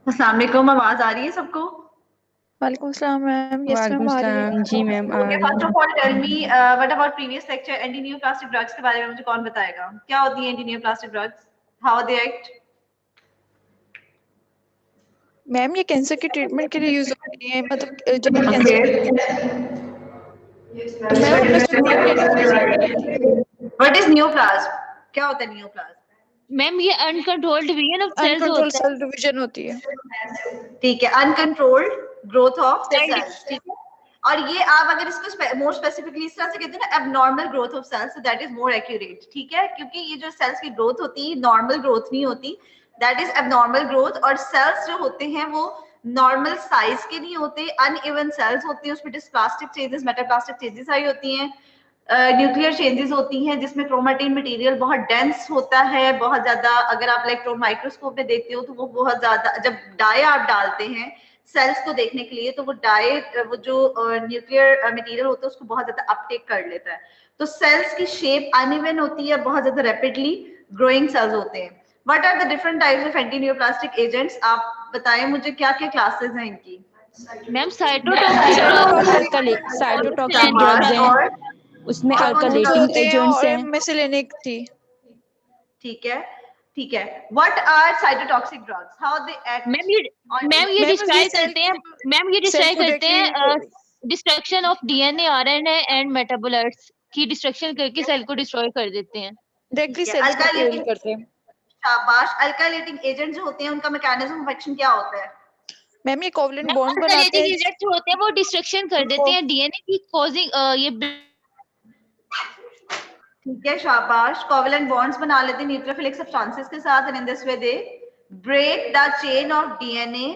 अस्सलाम वालेकुम, आवाज आ रही है सबको? वालेकुम अस्सलाम मैम। यस वालेकुम मैम, आ रही सलाम। है। जी मैम आ ओके, रही फर्स्ट है। Of all tell me what about previous lecture anti neoplastic drugs के बारे में मुझे कौन बताएगा? क्या होती है anti neoplastic drugs? How they act? Ma'am ये कैंसर की ट्रीटमेंट के लिए यूज होती है, मतलब जब ओके, कैंसर। मैम अपना सुनिए पहले। What is neoplasm? क्या होता है न्यूप्लाज्म? मैम ये अनकंट्रोल्ड वीएन ऑफ सेल्स अनकंट्रोल होता सेल डिवीजन होती है। ठीक है, uncontrolled growth of cell cells. ठीक है, और ये आप अगर इसको मोर स्पेसिफिकली इस तरह से कहते हैं ना, abnormal growth of cells, that is more accurate. ठीक है, क्योंकि ये जो सेल्स की ग्रोथ होती है नॉर्मल ग्रोथ नहीं होती, दैट इज एबनॉर्मल ग्रोथ। और सेल्स जो होते हैं वो नॉर्मल साइज के नहीं होते, अनइवन सेल्स होती हैं, उसमें डिस्प्लास्टिक चेंजेस, मेटाप्लास्टिक चेंजेस आई होती हैं, न्यूक्लियर चेंजेस होती हैं, जिसमें क्रोमेटिन मटेरियल बहुत डेंस होता है, बहुत ज्यादा। अगर आप इलेक्ट्रॉन माइक्रोस्कोप में देखते हो तो वो बहुत ज्यादा, जब डाई आप डालते हैं सेल्स को देखने के लिए, तो वो डाई, वो जो न्यूक्लियर मटेरियल होता है उसको बहुत ज्यादा अपटेक कर लेता है। तो सेल्स की शेप अनइवन होती है, बहुत ज्यादा रैपिडली ग्रोइंग सेल्स होते हैं। What are the different types of anti neoplastic agents? आप बताएं मुझे क्या क्या क्लासेस हैं इनकी। मैम साइटोटॉक्सिक ड्रग्स हैं, और उसमें और कौन से होते अल्कलेटिंग हैं एजेंट्स और हैं। मेसिलेनिक थी। ठीक है, ठीक है। What are cytotoxic drugs? How they act ma'am ये ऑन? मैम ये मैम ये डिस्ट्रॉय करते हैं मैम ये सेल डिस्ट्रॉय को करते हैं directly destruction of DNA RNA and metabolites की डिस्ट्रक्शन करके सेल को डिस्ट्रॉय कर देते हैं। ठीक है, सेल्स को किल अल्काइलेटिंग, करते हैं। शाबाश। अल्काइलेटिंग एजेंट जो होते हैं उनका मैकेनिज्म ऑफ एक्शन क्या होता है? मैम ये कोवलेंट मैम बॉन्ड बनाते अल्कलेटिंग हैं। एजेंट्स जो होते हैं वो डिस्ट्रक्शन कर देते हैं डीएनए की, कॉजिंग ये ठीक है, शाबाश। कोवेलेंट बॉन्ड्स बना लेते हैं न्यूक्लियोफिलिक सब्सटेंसेस के साथ, and in this way they break the chain of DNA.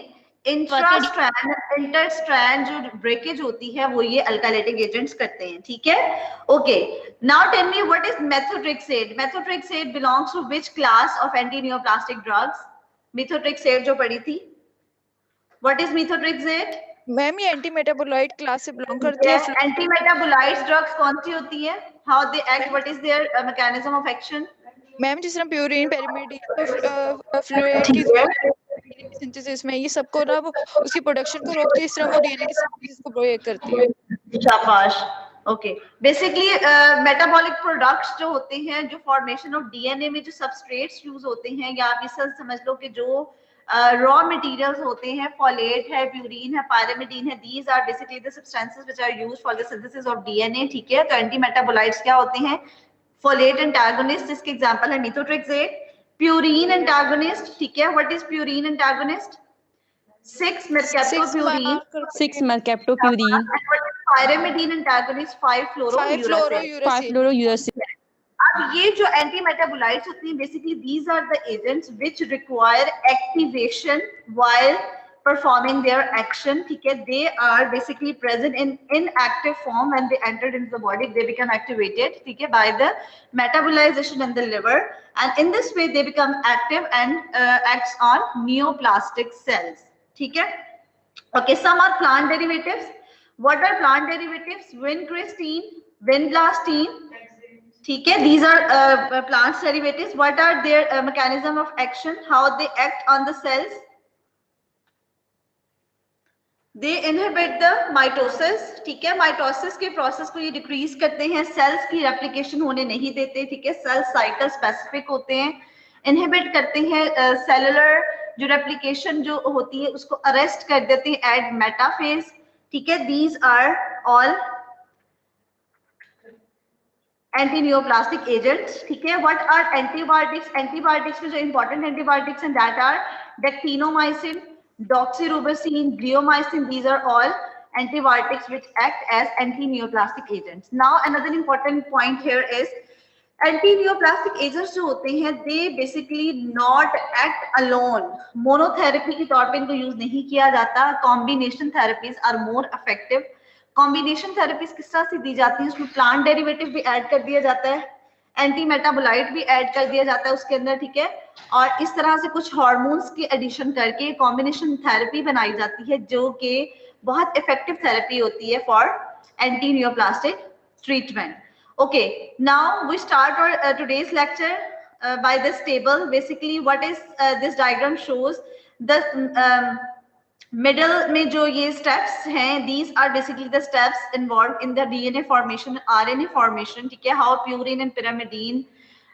Intra strand, inter strand जो ब्रेकेज होती है वो ये अल्काइलेटिक एजेंट्स करते हैं। ठीक है, okay. Now tell me what is methotrexate? Methotrexate belongs to which class of anti neoplastic drugs? Methotrexate जो पढ़ी थी, व्हाट इज मेथोट्रेक्सेट? मैम ये एंटी मेटाबोलाइट क्लास से बिलोंग ठीक करती है, है। एंटी मेटाबोलाइट्स ड्रग्स कौन सी होती है? How they act, what is there mechanism of action? Ma'am जिस तरह प्यूरिन, पेरिमेडिन, फ्लोराइड की ठीक है, सिंथेसिस में ये सबको ना वो उसकी प्रोडक्शन को रोकती है, इस तरह वो डीएनए की सिंथेसिस को ब्रेक करती है। शाबाश। ओके, बेसिकली मेटाबॉलिक प्रोडक्ट्स जो होते हैं, जो फॉर्मेशन ऑफ डीएनए में जो सबस्ट्रेट्स यूज होते हैं, या आप इसे समझ लो कि जो रॉ मटेरियल्स होते हैं, फॉलेट है, प्यूरिन है, पायरिमिडीन है, these are basically the substances which are used for the synthesis of DNA. ठीक है, तो एंटी मेटाबोलाइट्स क्या होते हैं? फोलेट एंटागोनिस्ट, जिसके एग्जांपल है मेथोट्रेक्सेट। प्यूरिन एंटागोनिस्ट, ठीक है, what is purine antagonist? 6-mercaptopurine, 6-mercaptopurine, pyrimidine antagonist 5-fluorouracil। 5-fluorouracil। अब ये जो एंटी मेटाबोलाइट्स होती हैं, basically these are the agents which require activation while performing their action. ठीक है, they are basically present in inactive form when they entered into the body, they become activated, ठीक है, by the metabolization in the liver, and in this way they become active and acts on neoplastic cells. ठीक है, okay. Some are plant derivatives. What are plant derivatives? Vincristine, vinblastine, ठीक है, these are plants derivatives. What are their mechanism of action? How they act on the cells? They inhibit the mitosis. ठीक है, mitosis के process को ये decrease करते हैं, sales की रेप्लिकेशन होने नहीं देते। ठीक है, सेल साइकिल स्पेसिफिक होते हैं, इनहिबिट करते हैं सेलुलर जो रेप्लिकेशन जो होती है उसको अरेस्ट कर देते हैं एट मेटाफेज। ठीक है, these are all anti neoplastic agents. ठीक है, व्हाट आर एंटीबायोटिक्स? एंटीबायोटिक्स में जो इंपॉर्टेंट एंटीबायोटिक्स हैं that are dactinomycin, doxorubicin, bleomycin, these are all antibiotics which act as anti-neoplastic agents. Now another important point here is anti-neoplastic agents जो होते हैं they basically not act alone. monotherapy के तौर पे इनको यूज नहीं किया जाता, combination therapies are more effective. combination therapies किस तरह से दी जाती है? उसमें plant derivative भी ऐड कर दिया जाता है, एंटी मेटाबोलाइट भी ऐड कर दिया जाता है उसके अंदर। ठीक है, और इस तरह से कुछ हार्मोन्स की एडिशन करके कॉम्बिनेशन थेरेपी बनाई जाती है जो कि बहुत इफेक्टिव थेरेपी होती है for anti neoplastic treatment. Okay, now we start our today's lecture by this table. Basically what is this diagram shows the middle में जो ये स्टेप्स हैं, these are basically the steps involved in the DNA formation, RNA formation, ठीक है. How purine and pyrimidine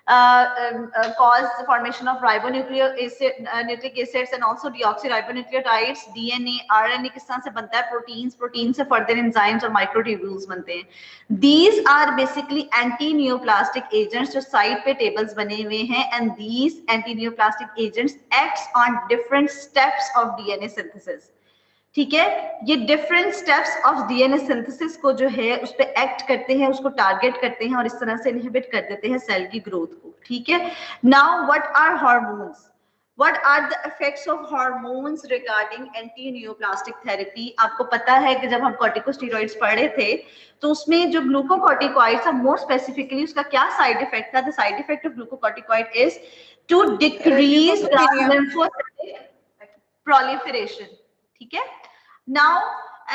cause the formation of nucleic acids and also deoxyribonucleotides. DNA, RNA किस तरह से बनता है? प्रोटीन से further enzymes और microtubules बनते हैं. These are basically anti-neoplastic agents जो साइड पे टेबल्स बने हुए हैं, and these anti-neoplastic agents acts on different steps of DNA synthesis. ठीक है, ये different steps of DNA synthesis को जो है उस पे एक्ट करते हैं, उसको टारगेट करते हैं और इस तरह से इनहिबिट कर देते हैं सेल की ग्रोथ को. ठीक है. Now what are hormones? What are the effects of hormones regarding anti-neoplastic therapy? आपको पता है कि जब हम कॉर्टिकोस्टेरॉइड्स पढ़े थे तो उसमें जो ग्लूकोकॉर्टिकॉइड्स, मोर स्पेसिफिकली उसका क्या साइड इफेक्ट था? The side effect of glucocorticoid is to decrease the lymphocyte proliferation. ठीक है. Now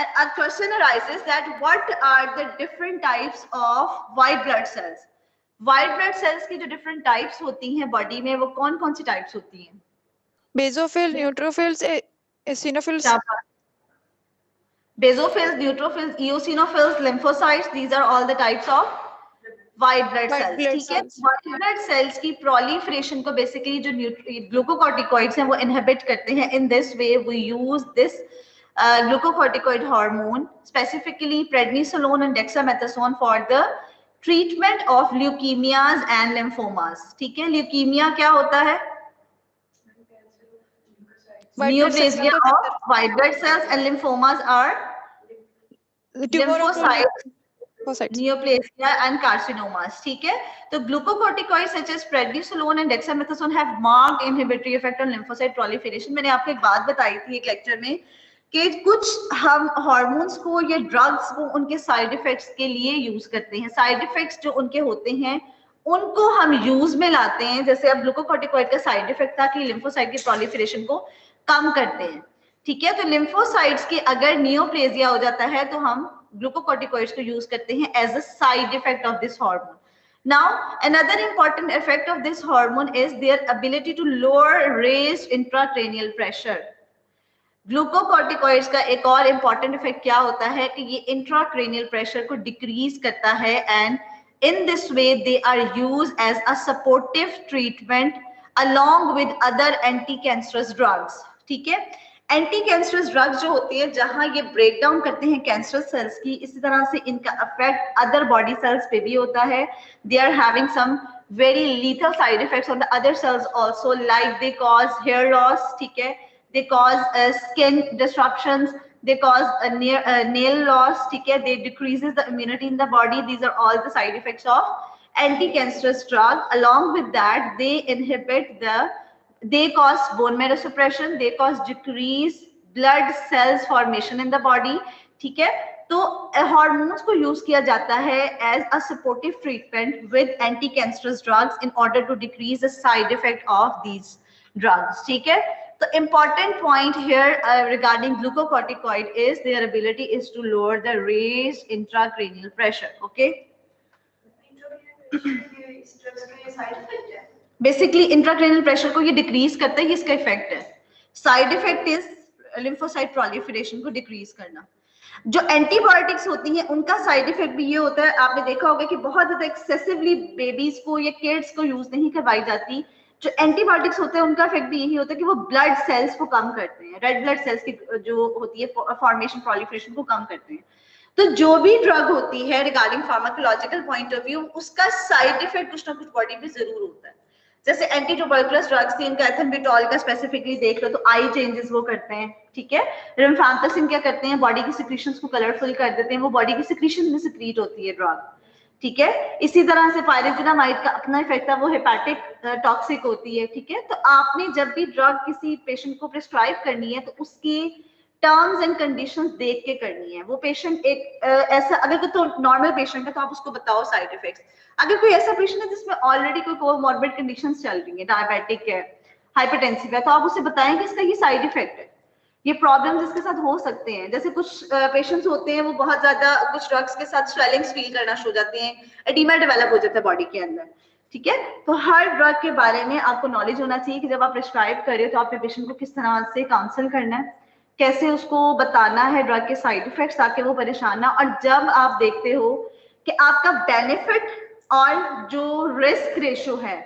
a question arises that what are the different types of white blood cells? White blood cells की जो different types होती हैं body में, वो कौन कौन सी टाइप्स होती हैं? Basophil, neutrophils, eosinophils. Basophils, neutrophils, eosinophils, lymphocytes, these are all the types of white blood cells. ठीक है. White blood cells की proliferation को basically जो glucocorticoids हैं वो inhibit करते हैं. In this way we use this glucocorticoid hormone, specifically prednisolone and dexamethasone, for the treatment of leukemias and lymphomas. ठीक है. leukemia क्या होता है? Neoplasia of white blood cells, and lymphomas are lymphocytes, neoplasia and carcinomas. ठीक है. तो glucocorticoids such as prednisolone and dexamethasone have marked inhibitory effect on lymphocyte proliferation. मैंने आपको एक बात बताई थी एक लेक्चर में कि कुछ हम हार्मोन्स को या ड्रग्स को उनके साइड इफेक्ट्स के लिए यूज करते हैं. साइड इफेक्ट्स जो उनके होते हैं उनको हम यूज में लाते हैं. जैसे अब ग्लूकोकॉर्टिकॉइड का साइड इफेक्ट था कि लिम्फोसाइट की प्रोलिफरेशन को कम करते हैं. ठीक है. तो लिम्फोसाइट्स के अगर नियोप्लेजिया हो जाता है तो हम ग्लूकोकॉर्टिकॉइड्स को यूज करते हैं as a side effect of this hormone. Now, another important effect of this hormone is their ability to lower raised intracranial pressure. Glucocorticoids का एक और इम्पॉर्टेंट इफेक्ट क्या होता है कि ये इंट्राक्रेनियल प्रेशर को डिक्रीज करता है, and in this way they are used as a supportive treatment along with other anti cancerous drugs. ठीक है. एंटी कैंसरस ड्रग्स जो होती है जहां ये ब्रेक डाउन करते हैं कैंसरस सेल्स की, इसी तरह से इनका इफेक्ट अदर बॉडी सेल्स पे भी होता है. They are having some very lethal side effects on the other cells also, like they cause hair loss. ठीक है. They cause skin disruptions, they cause nail loss. ठीक है. They decreases the immunity in the body. These are all the side effects of anti-cancerous drug. Along with that, they cause bone marrow suppression, they cause decrease blood cells formation in the body. ठीक है. तो hormones को use किया जाता है as a supportive treatment with anti cancerous drugs in order to decrease the side effect of these drugs. ठीक है. The important point here regarding glucocorticoid is their ability is to lower the raised intracranial pressure. Okay. Basically intracranial pressure को ये decrease करता है, ये इसका effect है. Side effect is lymphocyte proliferation को decrease करना. जो एंटीबायोटिक्स होती हैं उनका साइड इफेक्ट भी ये होता है, आपने देखा होगा कि बहुत ज्यादा एक्सेसिवली बेबीज को या किड्स को यूज नहीं करवाई जाती. जो एंटीबायोटिक्स होते हैं उनका इफेक्ट भी यही होता है कि वो ब्लड सेल्स को कम करते हैं, रेड ब्लड सेल्स की जो होती है फॉर्मेशन प्रोलिफरेशन को कम करते हैं. तो जो भी ड्रग होती है regarding pharmacological point of view, उसका साइड इफेक्ट कुछ ना कुछ बॉडी पे जरूर होता है. जैसे एंटी ट्यूबरकुलस ड्रग्स थी, इनका एथेनबिटॉल का स्पेसिफिकली देख लो तो आई चेंजेस वो करते हैं. ठीक है. रिम्फाम्पिसिन क्या करते हैं? बॉडी की सिक्रीशंस को कलरफुल कर देते हैं, वो बॉडी की सिक्रीशन में सिक्रीट होती है ड्रग. ठीक है. इसी तरह से पायरिजिनामाइड का अपना इफेक्ट है, वो हेपेटिक टॉक्सिक होती है. ठीक है. तो आपने जब भी ड्रग किसी पेशेंट को प्रिस्क्राइब करनी है तो उसकी टर्म्स एंड कंडीशंस देख के करनी है. वो पेशेंट एक ऐसा, अगर कोई तो नॉर्मल पेशेंट है तो आप उसको बताओ साइड इफेक्ट्स. अगर कोई ऐसा पेशेंट है जिसमें ऑलरेडी कोई कोमॉर्बिड कंडीशंस चल रही है, डायबिटिक है, हाइपरटेंसिव है, तो आप उसे बताएं कि इसका ये साइड इफेक्ट है, ये प्रॉब्लम्स इसके साथ हो सकते हैं. जैसे कुछ पेशेंट्स होते हैं वो बहुत ज्यादा कुछ ड्रग्स के साथ स्वेलिंग्स फील करना शुरू हो जाते हैं, एडिमा डेवलप हो जाता है बॉडी के अंदर. ठीक है। तो हर ड्रग के बारे में आपको नॉलेज होना चाहिए कि जब आप प्रिस्क्राइब कर रहे हो तो आपने पेशेंट को किस तरह से काउंसल करना है, कैसे उसको बताना है ड्रग के साइड इफेक्ट्स ताकि वो परेशान ना। और जब आप देखते हो कि आपका बेनिफिट और जो रिस्क रेशो है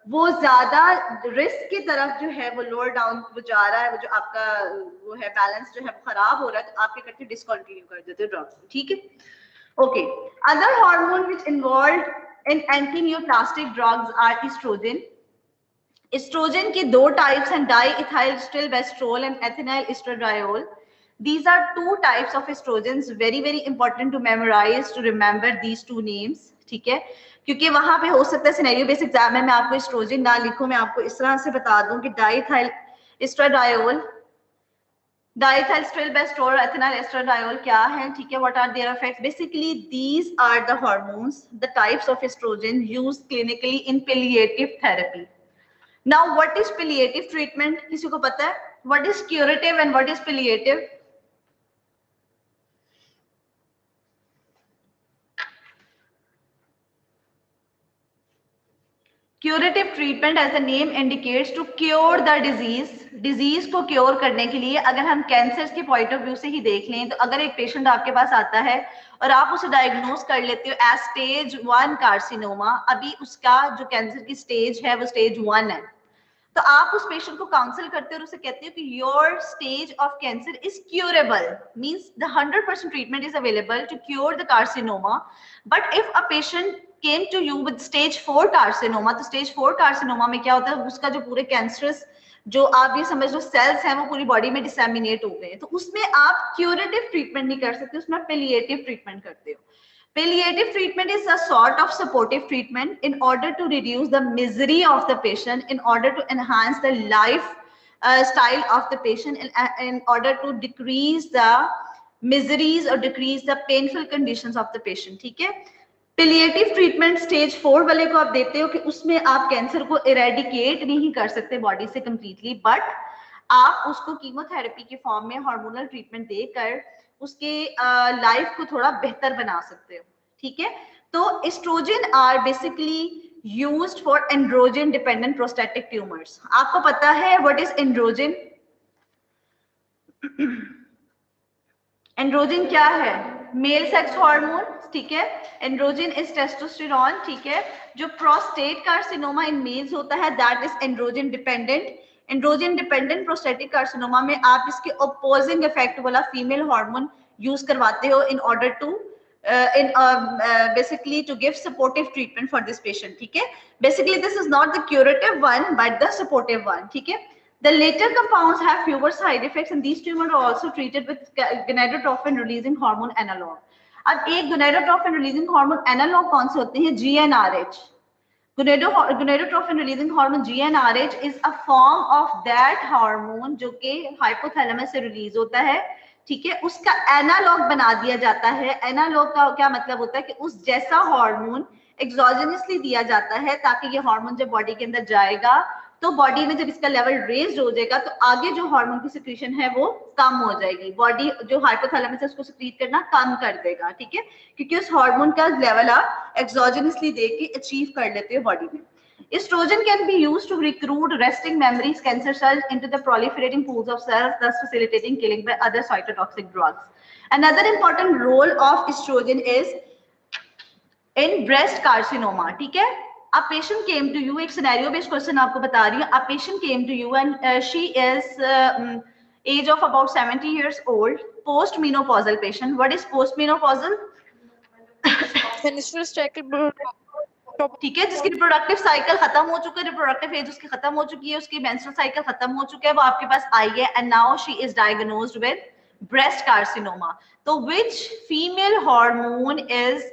वो ज्यादा रिस्क की तरफ जो है वो लोअर डाउन वो जा रहा है, वो जो आपका वो है बैलेंस जो है वो खराब हो रहा है, तो आप क्या करते हो, डिसकंटिन्यू कर देते हो ड्रग। ठीक है, okay. Other hormone which involve in anti neoplastic drugs are estrogen. Estrogen की दो टाइप्स हैं, diethylstilbestrol and ethinyl estradiol. These are two types of estrogens, very important to memorize, to remember these two names. ठीक है, क्योंकि वहां पे हो सकता है सिनेरियो बेस्ड एग्जाम में मैं आपको एस्ट्रोजन ना लिखूं, मैं आपको इस तरह से बता दूं कि diethyl estradiol, diethylstilbestrol, ethinyl estradiol क्या है। ठीक है, what are their effects? Basically these are the hormones, the types of estrogen used clinically in palliative therapy. Now what is palliative treatment? किसी को पता है what is curative and what is palliative? Curative treatment as the name indicates to cure the disease. Disease को cure करने के लिए, अगर हम कैंसर के पॉइंट ऑफ व्यू से ही देख लें तो अगर एक पेशेंट आपके पास आता है और आप उसे डायग्नोज कर लेते हो एज स्टेज 1 कार्सिनोमा, अभी उसका जो कैंसर की स्टेज है वो स्टेज 1 है, तो आप उस पेशेंट को काउंसिल करते हो और उसे कहते हो कि your stage of cancer is curable, means the 100% treatment is available to cure the carcinoma. But if a patient came to you with stage 4 carcinoma, तो stage 4 carcinoma में क्या होता है, उसका जो पूरे कैंसरस जो आप ये समझ लो सेल्स हैं वो पूरी बॉडी में डिसेमिनेट हो गए, तो उसमें आप क्यूरेटिव ट्रीटमेंट नहीं कर सकते, उसमें पैलिएटिव ट्रीटमेंट करते हो। Palliative treatment is a sort of supportive treatment in order to reduce the misery of the patient, in order to enhance the life style of the patient, in order to decrease the miseries or decrease the painful conditions of the patient. ठीक है, palliative treatment stage 4 वाले को आप देते हो कि उसमें आप कैंसर को इरेडिकेट नहीं कर सकते बॉडी से कंप्लीटली, बट आप उसको कीमोथेरेपी के फॉर्म में हार्मोनल ट्रीटमेंट देकर उसके लाइफ को थोड़ा बेहतर बना सकते हो। ठीक है, तो estrogen are basically used for androgen dependent prostatic tumours. आपको पता है व्हाट इज एंड्रोजन? एंड्रोजन क्या है? Male sex hormone. ठीक है, एंड्रोजन इज टेस्टोस्टेरोन। ठीक है, जो प्रोस्टेट कार्सिनोमा इन मेल्स होता है that is androgen dependent. Androgen dependent prostatic carcinoma में आप इसके अपोजिंग इफेक्ट वाला फीमेल हार्मोन यूज करवाते हो in order to basically to give supportive treatment for this patient. ठीक है, basically this is not the curative one but the supportive one. ठीक है, the later compounds have fewer side effects and these tumors are also treated with gonadotropin releasing hormone analog. अब एक gonadotropin releasing hormone analog कौन से होते हैं? GnRH. Gonadotropin releasing hormone GnRH is a form of that hormone जो कि hypothalamus से release होता है। ठीक है, उसका एनालॉग बना दिया जाता है। एनालॉग का क्या मतलब होता है कि उस जैसा हार्मोन एक्सोजेनसली दिया जाता है ताकि ये हार्मोन जब बॉडी के अंदर जाएगा तो बॉडी में जब इसका लेवल रेज्ड हो जाएगा तो आगे जो हार्मोन की सिक्रीशन है वो कम हो जाएगी, बॉडी जो हाइपोथैलेमस है उसको सिक्रीट करना कम कर देगा। ठीक है, क्योंकि उस हार्मोन का लेवल आप एक्सोजेनसली दे के अचीव कर लेते हो बॉडी में। Estrogen can be used to recruit resting memories cancer cells into the proliferating pools of cells, thus facilitating killing by other cytotoxic drugs. Another important role of estrogen is in breast carcinoma. ठीक है, a patient came to you, एक scenario based question आपको बता रही हूँ। A patient came to you and she is age of about 70 years old, postmenopausal patient. What is postmenopausal? menstrual cycle ठीक है, जिसकी रिप्रोडक्टिव साइकिल खत्म हो चुका है, रिप्रोडक्टिव एज उसकी खत्म हो चुकी है, उसकी मेंस्ट्रुअल साइकिल खत्म हो चुका है, वो आपके पास आई है and now she is diagnosed with breast carcinoma. तो which female hormone is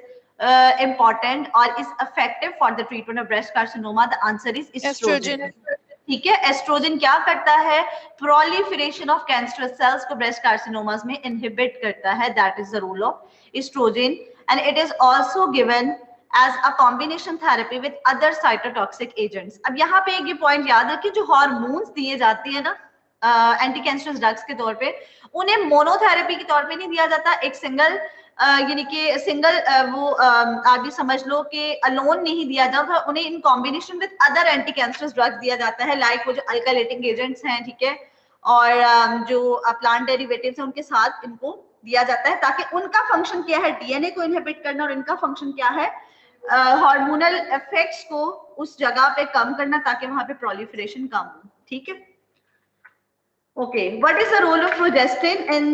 important और is effective for the treatment of breast carcinoma? The answer is estrogen. ठीक है, एस्ट्रोजन क्या करता है? प्रोलिफरेशन ऑफ कैंसरस सेल्स को ब्रेस्ट कार्सिनोमास में inhibit करता है, that is the role of estrogen and it is also given as a combination therapy with other cytotoxic agents. अब यहाँ पे एक ये पॉइंट याद रखिए, जो हार्मोन्स दिए जाते हैं ना एंटी कैंसरस ड्रग्स के तौर पे, उन्हें मोनोथेरेपी के तौर पे नहीं दिया जाता, एक सिंगल यानी कि सिंगल वो आप भी समझ लो कि अलोन नहीं दिया जाता, उन्हें in combination with other anti cancerous drugs दिया जाता है, लाइक वो जो अल्काइलेटिंग एजेंट्स हैं, ठीक है, और जो प्लांट डेरिवेटिव्स हैं उनके साथ इनको दिया जाता है, ताकि उनका फंक्शन क्या है, डीएनए को इनहिबिट करना, और इनका फंक्शन क्या है, हार्मोनल इफेक्ट्स को उस जगह पे कम करना, ताकि वहां पे प्रोलिफरेशन कम हो, ठीक है। Okay, what is the role of progestin in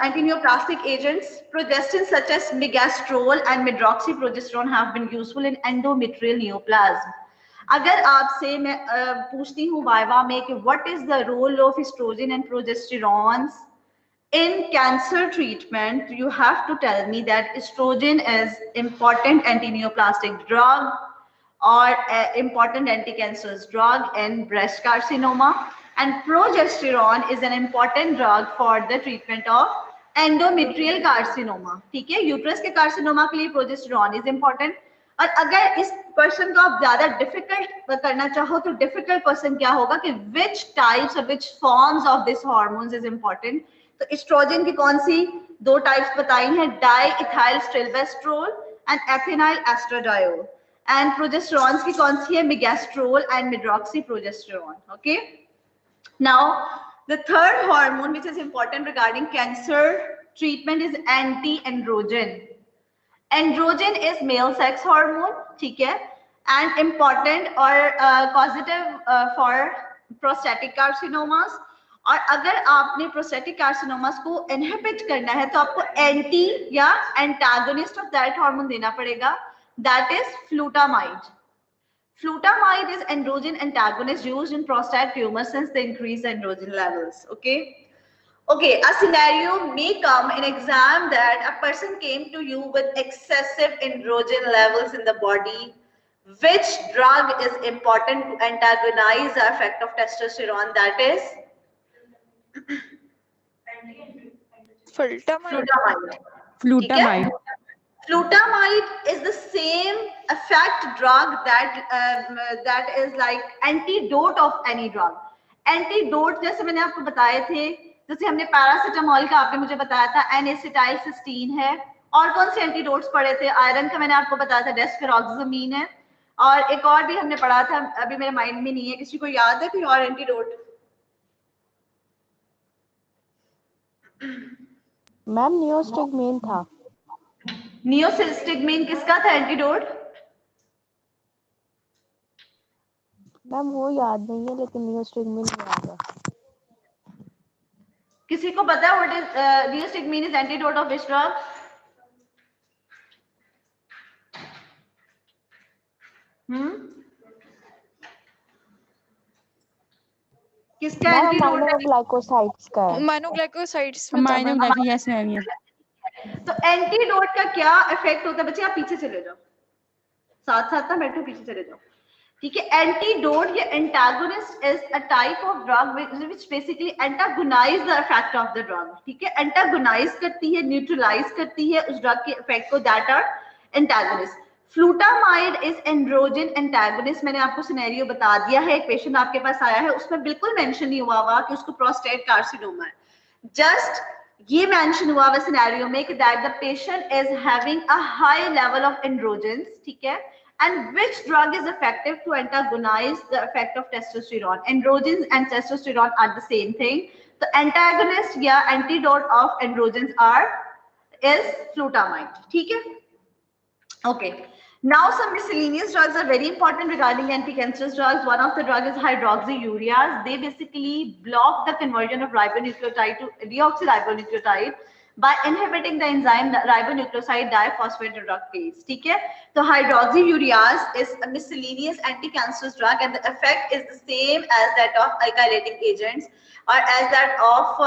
antineoplastic agents? Progestin such as migastrol and medroxyprogesterone have been useful in endometrial neoplasm. अगर आपसे मैं पूछती हूँ वाइवा में कि what is the role of estrogen and progesterones in cancer treatment, you have to tell me that estrogen is important antineoplastic drug or important anti-cancerous drug in breast carcinoma, and progesterone is an important drug for the treatment of endometrial carcinoma, ठीक है। Uterus के carcinoma के लिए progesterone is important. और अगर इस question को आप ज्यादा डिफिकल्ट करना चाहो तो डिफिकल्ट क्वेश्चन क्या होगा कि विच टाइप्स और which forms of this hormones is important. तो एस्ट्रोजन की कौन सी दो टाइप्स बताई हैं, diethylstilbestrol and ethinyl estradiol, and progesterones की कौन सी है, megestrol and medroxyprogesterone, okay. Now, the third hormone which is important regarding cancer treatment is anti-androgen. Androgen is male sex hormone, ठीक है, and important or causative for prostatic carcinomas. और अगर आपने prostatic carcinomas को इनहिबिट करना है तो आपको एंटी या एंटागोनिस्ट ऑफ दैट हार्मोन देना पड़ेगा, that is flutamide. Flutamide is androgen antagonist used in prostate tumors since they increase androgen levels. Okay. Okay, a scenario may come in exam that a person came to you with excessive androgen levels in the body. Which drug is important to antagonize the effect of testosterone? That is Flutamide. Flutamide. Flutamide is the same effect drug that is like antidote of any drug. Antidote जैसे मैंने आपको बताए थे, जैसे हमने paracetamol का आपने मुझे बताया था N-acetyl-cysteine है, और कौन से एंटीडोट्स पढ़े थे, आयरन का मैंने आपको बताया था डेस्फेरोक्सामीन है, और एक और भी हमने पढ़ा था, अभी मेरे माइंड में नहीं है, किसी को याद है कोई और एंटीडोट? मैम नियोस्टिगमेन था। नियोसिस्टिगमेन किसका था एंटीडोट? मैम वो याद नहीं है लेकिन नियोस्टिगमेन याद है। किसी को पता है what is neostigmine is antidote of which drug? किसका एंटीडोट है? माइनोग्लाइकोसाइड्स का है। माइनोग्लाइकोसाइड्स में था मैम। Yes ma'am. तो एंटीडोट का क्या इफेक्ट होता है बच्चे? आप पीछे चले जाओ, साथ साथ ना बैठो, पीछे चले जाओ, ठीक है। एंटीडोट या antagonist is a type of drug which basically antagonize the effect of the drug, ठीक है। एंटागोनाइज करती है, न्यूट्रलाइज करती है उस ड्रग के इफेक्ट को, that are antagonist. Flutamide is androgen antagonist. मैंने आपको सिनेरियो बता दिया है, एक पेशेंट आपके पास आया है, उसमें बिल्कुल मेंशन नहीं हुआ हुआ कि उसको प्रोस्टेट कार्सिनोमा है, जस्ट ये मेंशन हुआ हुआ सिनेरियो में कि that the patient is having a high level of androgens, ठीक है, and which drug is effective to antagonize the effect of testosterone. Androgens and testosterone are the same thing. The antagonist या antidote of androgens is flutamide, ठीक है। Okay, now some miscellaneous drugs are very important regarding anti-cancerous drugs. One of the drugs is hydroxyureas. They basically block the conversion of ribonucleotide to deoxyribonucleotide by inhibiting the enzyme ribonucleoside diphosphate reductase, ठीक है। तो hydroxyureas is a miscellaneous anti-cancerous drug and the effect is the same as that of alkylating agents or as that of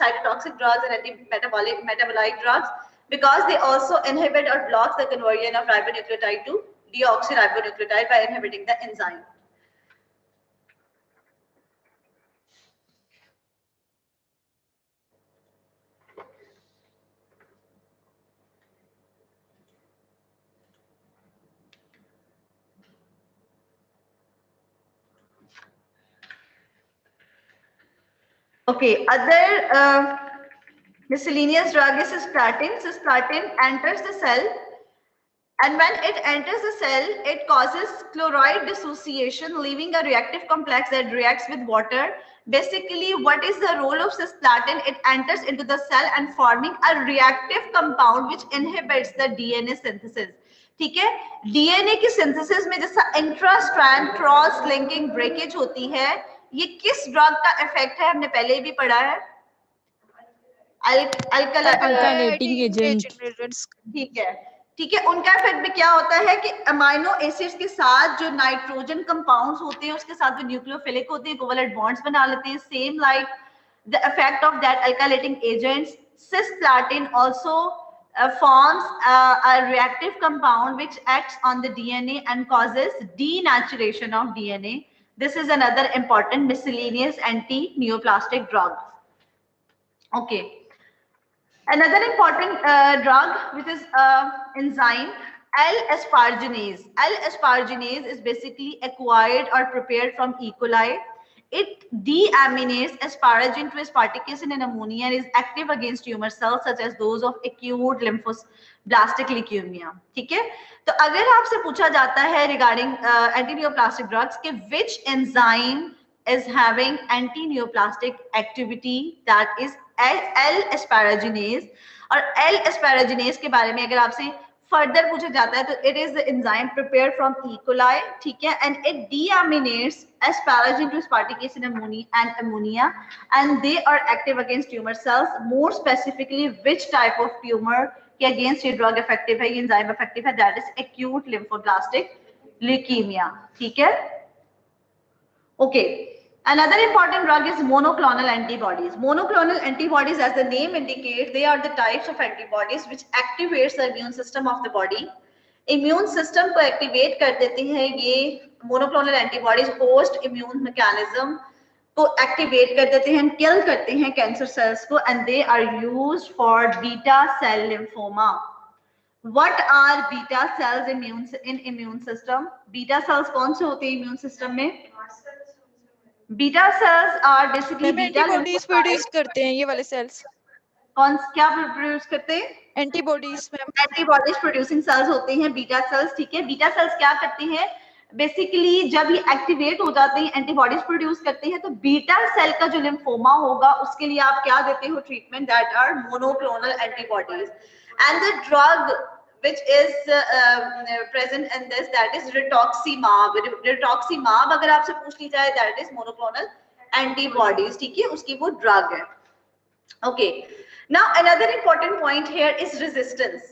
cytotoxic drugs and anti-metabolic drugs, because they also inhibit or block the conversion of ribonucleotide to deoxyribonucleotide by inhibiting the enzyme. Okay, other Miscellaneous drug is cisplatin. Cisplatin enters the cell, and when it enters the cell, it causes chloride dissociation, leaving a reactive complex that reacts with water. Basically, what is the role of cisplatin? It enters into the cell and forming a reactive compound which inhibits the DNA synthesis. ठीक है, DNA की synthesis में जैसा इंट्रास्ट्रैंड cross linking breakage होती है, ये किस drug का इफेक्ट है? हमने पहले भी पढ़ा है, अल्कलाइटिंग एजेंट। ठीक है, ठीक है। उनका इफेक्ट में क्या होता है कि अमाइनो एसिड्स के साथ जो नाइट्रोजन कंपाउंड्स होते हैं उसके साथ वो न्यूक्लियोफिलिक होते हैं, कोवैलेंट बॉन्ड्स बना लेते हैं, same like the effect of that alkylating agents. Cisplatin also forms a reactive compound which acts on the DNA and causes denaturation of DNA. This is another important miscellaneous anti-neoplastic drug. Okay. Another important drug which is enzyme, L-asparginase. L-asparginase is basically acquired or prepared from E. coli. It deaminates asparagine to aspartic in ammonia and is active against tumor cells such as those of acute lymphoblastic leukemia. ठीक है, तो अगर आपसे पूछा जाता है regarding anti-neoplastic drugs कि which enzyme is having anti-neoplastic activity, that is L-asparginase. और L-asparginase के बारे में अगर आपसे फर्दर पूछा जाता है तो it is the enzyme prepared from E. coli, ठीक है, and it deaminates asparagine to aspartic acid and ammonia, and they are active against tumor cells. More specifically, which type of tumor के against ये drug effective है, ये enzyme effective है, that is acute lymphoblastic leukemia. ठीक है, okay. Another important drug is monoclonal antibodies. Monoclonal antibodies, as the name indicates, they are the types of antibodies which activates the immune system of the body. Immune system को activate कर देते हैं ये monoclonal antibodies, host immune mechanism को activate कर देते हैं, kill करते हैं cancer cells को, and they are used for beta cell lymphoma. What are beta cells in immune system? Beta cells कौन से होते हैं immune system में? Beta cells are basically beta antibodies produce करते हैं, ये वाले सेल्स कौन क्या प्रोड्यूस करते हैं? Antibodies ma'am, antibodies producing sales होते हैं बीटा सेल्स. ठीक है, बीटा सेल्स क्या करते हैं? बेसिकली जब ये एक्टिवेट हो जाते हैं, एंटीबॉडीज प्रोड्यूस करते हैं, तो बीटा सेल का जो लिम्फोमा होगा उसके लिए आप क्या देते हो treatment? That are monoclonal antibodies. And the drug which is present in this, that is rituximab. Rituximab अगर आपसे पूछ ली जाए, that is monoclonal antibodies. ठीक है, उसकी वो drug है. Okay, now another important point here is resistance.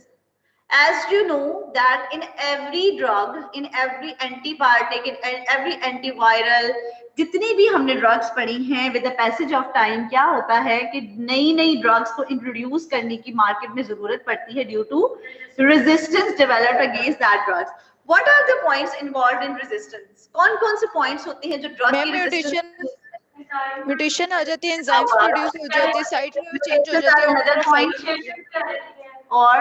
As you know that in every drug, in every antibiotic, in every antiviral, जितनी भी हमने ड्रग्स पढ़ी हैं, with the passage of time क्या होता है कि नई नई ड्रग्स को इंट्रोड्यूस करने की मार्केट में जरूरत पड़ती है due to resistance developed against that drugs. What are the points involved in resistance? कौन कौन से पॉइंट्स होते हैं जो ड्रग की म्यूटेशन आ जाती है, एंजाइम्स प्रोड्यूस हो जाते हैं, साइट चेंज हो जाती है. और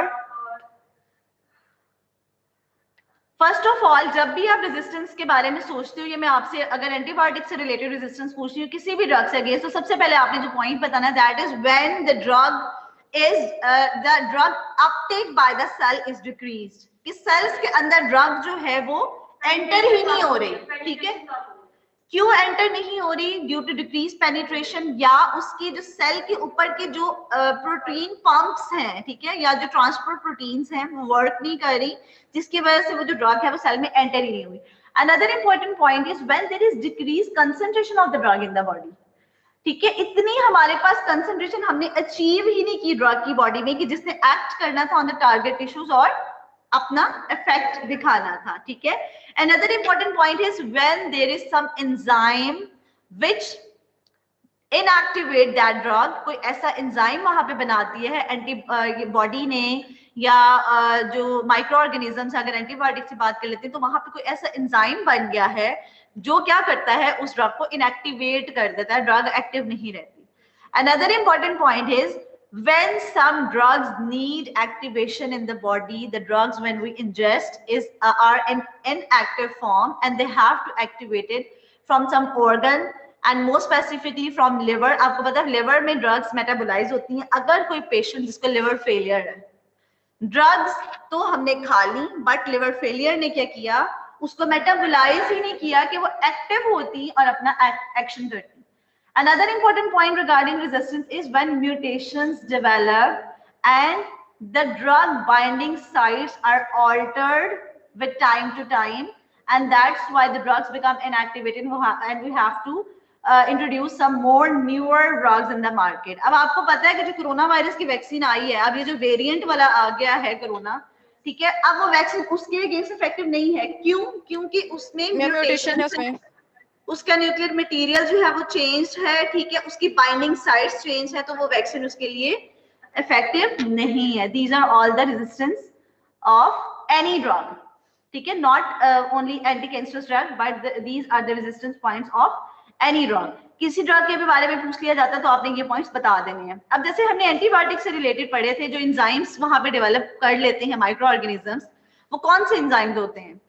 फर्स्ट ऑफ ऑल, जब भी आप रेजिस्टेंस के बारे में सोचते हो, ये मैं आपसे अगर एंटीबायोटिक से रिलेटेड रेजिस्टेंस पूछ रही हूँ किसी भी ड्रग से अगेंस्ट, तो सबसे पहले आपने जो पॉइंट बताना, that is when the drug uptake by the cell is decreased. कि सेल्स के अंदर ड्रग जो है वो एंटर ही नहीं हो रही. ठीक है, क्यों एंटर नहीं हो रही? ड्यू टू डिक्रीज पेनिट्रेशन, या उसकी जो सेल के ऊपर के जो प्रोटीन पंप्स हैं, ठीक है, या जो ट्रांसपोर्ट प्रोटीन्स हैं वो वर्क नहीं कर रही, जिसकी वजह से वो जो ड्रग है वो सेल में एंटर ही नहीं हुई. Another important point is when there is decrease concentration of the drug in the body. ठीक है, इतनी हमारे पास कंसंट्रेशन हमने अचीव ही नहीं की ड्रग की बॉडी में कि जिसने एक्ट करना था ऑन द टारगेट टिश्यूज और अपना इफेक्ट दिखाना था. ठीक है, another important point is when there is some enzyme which inactivate that drug. कोई ऐसा एंजाइम वहां पे बना दिया है एंटी बॉडी ने, या जो माइक्रो ऑर्गेनिजम्स, अगर एंटीबायोटिक से बात कर लेते हैं, तो वहां पे कोई ऐसा एंजाइम बन गया है जो क्या करता है, उस ड्रग को इनएक्टिवेट कर देता है, ड्रग एक्टिव नहीं रहती. Another important point is when some drugs need activation in the body, the drugs when we ingest are in inactive form and they have to activate it from some organ, and more specifically from liver. आपको पता है liver में drugs metabolise होती हैं। अगर कोई patient जिसको liver failure है, ड्रग्स तो हमने खा ली बट लिवर फेलियर ने क्या किया, उसको मेटाबोलाइज ही नहीं किया कि वो एक्टिव होती और अपना एक्शन करती। Another important point regarding resistance is when mutations develop and the drug binding sites are altered with time to time, and that's why the drugs become inactivated and we have to introduce some more newer drugs in the market. अब आपको पता है कि जो corona virus की vaccine आई है, अब ये जो वेरिएंट वाला आ गया है कोरोना, ठीक है, अब वो वैक्सीन उसके अगेंस्ट इफेक्टिव नहीं है। क्यों? क्योंकि उसमें म्यूटेशन है उसमें, उसका न्यूक्लियर मटेरियल जो है वो चेंज है, ठीक है, उसकी बाइंडिंग साइट्स चेंज है, तो वो वैक्सीन उसके लिए इफेक्टिव नहीं है। These are all the resistance of any drug, ठीक है, not only anti cancerous drug but these are the resistance points of any drug. किसी ड्रग के भी बारे में पूछ लिया जाता है तो आपने ये पॉइंट्स बता देने हैं। अब जैसे हमने एंटीबायोटिक से रिलेटेड पढ़े थे, जो एंजाइम्स वहां पे डेवलप कर लेते हैं माइक्रो ऑर्गेनिजम्स, वो कौन से एंजाइम्स होते हैं?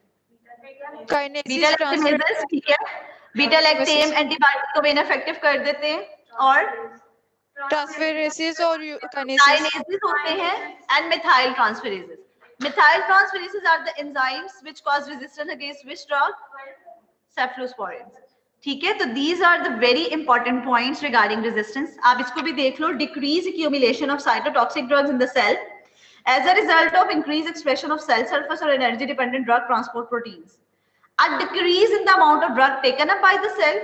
काइनेसिस, ट्रांसफर, ठीक है, बीटा लैक्टेम एंटीबायोटिक को भी इनफेक्टिव कर देते हैं, और ट्रांसफेरेसेस और काइनेसिस काइनेसेस होते हैं, and methyltransferases. Methyltransferases are the enzymes which cause resistance against which drug? Cephalosporins, ठीक है। तो these are the very important points regarding resistance. आप इसको भी देख लो, decrease accumulation of cytotoxic drugs in the cell as a result of increased expression of cell surface or energy dependent drug transport proteins, a decrease in the amount of drug taken up by the cell,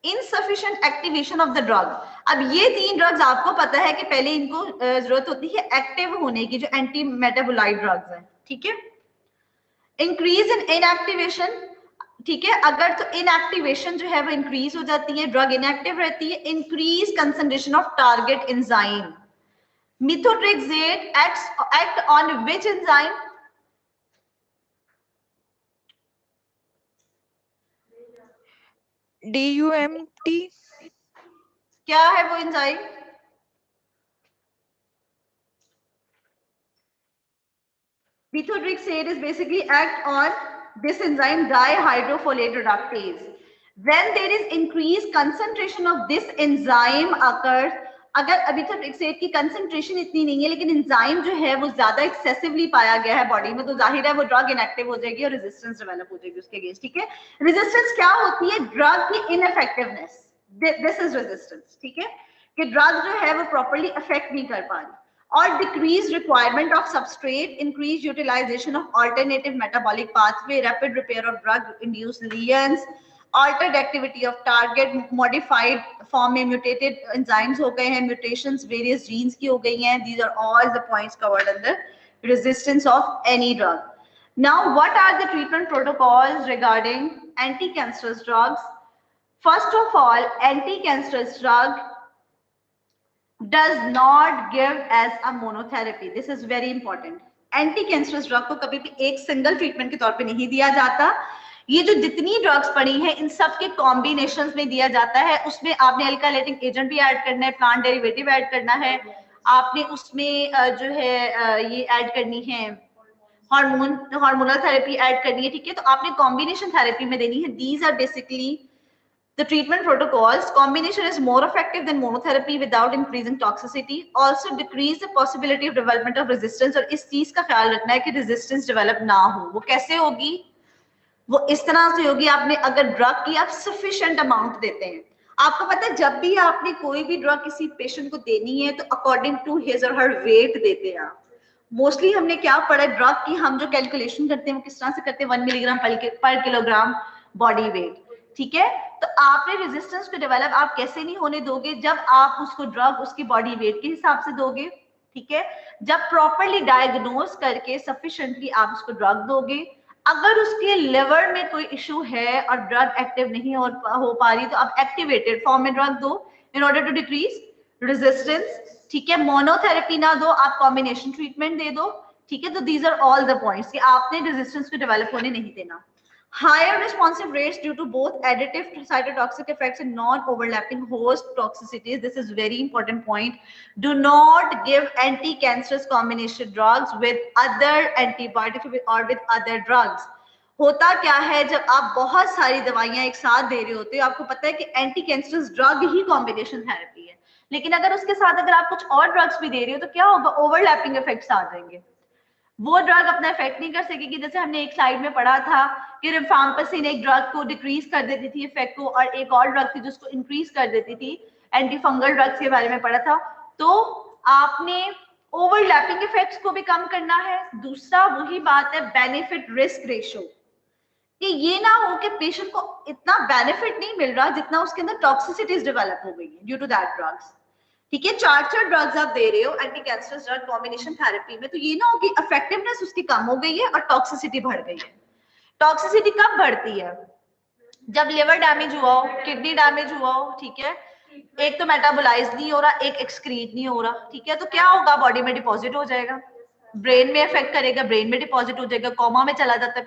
insufficient activation of the drug। अब ये तीन drugs आपको पता है कि पहले इनको जरूरत होती है एक्टिव होने की, जो एंटी मेटाबोलाइट ड्रग्स हैं, ठीक है। इंक्रीज इन इनएक्टिवेशन, ठीक है, अगर तो इनएक्टिवेशन जो है वो इंक्रीज हो जाती है, ड्रग इनएक्टिव रहती है। Increase concentration of target enzyme, methotrexate act on which enzyme? DUMT, क्या है वो enzyme? Methotrexate is basically act on this enzyme dihydrofolate reductase. When there is increased concentration of this enzyme occurs, अगर अभी तक एक्सेट की concentration इतनी नहीं है लेकिन एंजाइम जो है वो ज्यादा एक्सेसिवली पाया गया है बॉडी में, तो जाहिर है वो ड्रग इनएक्टिव हो जाएगी और रेजिस्टेंस डेवलप हो जाएगी उसके अगेंस्ट, ठीक है। रेजिस्टेंस क्या होती है? ड्रग की इनइफेक्टिवनेस, दिस इज रेजिस्टेंस, ठीक है, कि ड्रग जो है वो प्रॉपर्ली इफेक्ट नहीं कर पा रही। और decrease requirement of substrate, increase utilisation of alternative metabolic pathway, rapid repair of drug induced lesions, altered activity of target, modified form में mutated enzymes हो गए हैं, mutations various genes की हो गई हैं। These are all the points covered under resistance of any drug. Now, what are the treatment protocols regarding anti-cancerous drugs? First of all, anti-cancerous drug does not give as a monotherapy. This is very important. Anti-cancerous drug को कभी भी एक single treatment के तौर पे नहीं दिया जाता। ये जो जितनी ड्रग्स पड़ी हैं इन सब के कॉम्बिनेशंस में दिया जाता है। उसमें आपने अल्काइलेटिंग एजेंट भी ऐड करना है, प्लांट डेरिवेटिव ऐड करना है, आपने उसमें जो है ये ऐड करनी है, हार्मोनल थेरेपी ऐड करनी है, ठीक है। तो आपने कॉम्बिनेशन थेरेपी में देनी है। These are basically the treatment protocols. Combination is more effective than monotherapy without increasing toxicity. Also decrease the possibility of development of resistance। और इस चीज का ख्याल रखना है कि रेजिस्टेंस डेवलप ना हो। वो कैसे होगी? वो इस तरह से होगी, आपने अगर ड्रग की आप सफिशिएंट अमाउंट देते हैं। आपको पता है जब भी आपने कोई भी ड्रग किसी पेशेंट को देनी है तो अकॉर्डिंग टू हिज और हर वेट देते हैं आप। मोस्टली हमने क्या पढ़ा, ड्रग की हम जो कैलकुलेशन करते हैं वो किस तरह से करते हैं, 1 मिलीग्राम पर किलोग्राम बॉडी वेट, ठीक है। तो आपने रेजिस्टेंस को डेवलप आप कैसे नहीं होने दोगे? जब आप उसको ड्रग उसकी बॉडी वेट के हिसाब से दोगे, ठीक है। जब प्रॉपरली डायग्नोज करके सफिशिएंटली आप उसको ड्रग दोगे। अगर उसके लिवर में कोई इशू है और ड्रग एक्टिव नहीं हो पा रही तो आप एक्टिवेटेड फॉर्म में ड्रग दो in order to decrease resistance, ठीक है। मोनोथेरेपी ना दो, आप कॉम्बिनेशन ट्रीटमेंट दे दो, ठीक है। तो these are all the points कि आपने रेजिस्टेंस को डेवलप होने नहीं देना। Higher responsive rates due to both additive cytotoxic effects and non-overlapping host toxicities. This is very important point. Do not give anti-cancerous combination drugs with other antibiotics or with other drugs. होता क्या है जब आप बहुत सारी दवाइयां एक साथ दे रहे होते हो, आपको पता है कि एंटी कैंसरस ड्रग ही कॉम्बिनेशन थेरेपी है, लेकिन अगर उसके साथ अगर आप कुछ और ड्रग्स भी दे रहे हो तो क्या होगा, ओवरलैपिंग इफेक्ट्स आ जाएंगे। वो ड्रग अपना इफेक्ट नहीं कर सकेगी। जैसे हमने एक स्लाइड में पढ़ा था कि रिफाम्पिसिन एक ड्रग को डिक्रीज कर देती थी इफेक्ट को, और एक और ड्रग थी जिसको इंक्रीज कर देती थी, एंटी फंगल ड्रग्स के बारे में पढ़ा था। तो आपने ओवरलैपिंग इफेक्ट्स को भी कम करना है। दूसरा वही बात है बेनिफिट रिस्क रेशियो, कि ये ना हो कि पेशेंट को इतना बेनिफिट नहीं मिल रहा जितना उसके अंदर टॉक्सिसिटीज डेवलप हो गई है ड्यू टू दैट ड्रग्स। ठीक है, 4 ड्रग्स आप दे रहे हो anti cancerous drug combination therapy में, तो ये ना हो कि इफेक्टिवनेस उसकी कम हो गई है और टॉक्सिसिटी बढ़ गई है। टॉक्सिसिटी कब बढ़ती है, जब लिवर डैमेज हुआ हो, किडनी डैमेज हुआ हो, ठीक है, एक तो मेटाबोलाइज नहीं हो रहा, एक एक्सक्रीट नहीं हो रहा, ठीक है, तो क्या होगा, बॉडी में डिपॉजिट हो जाएगा, ब्रेन में इफेक्ट करेगा, ब्रेन में डिपॉजिट हो जाएगा, कोमा में चला जाता है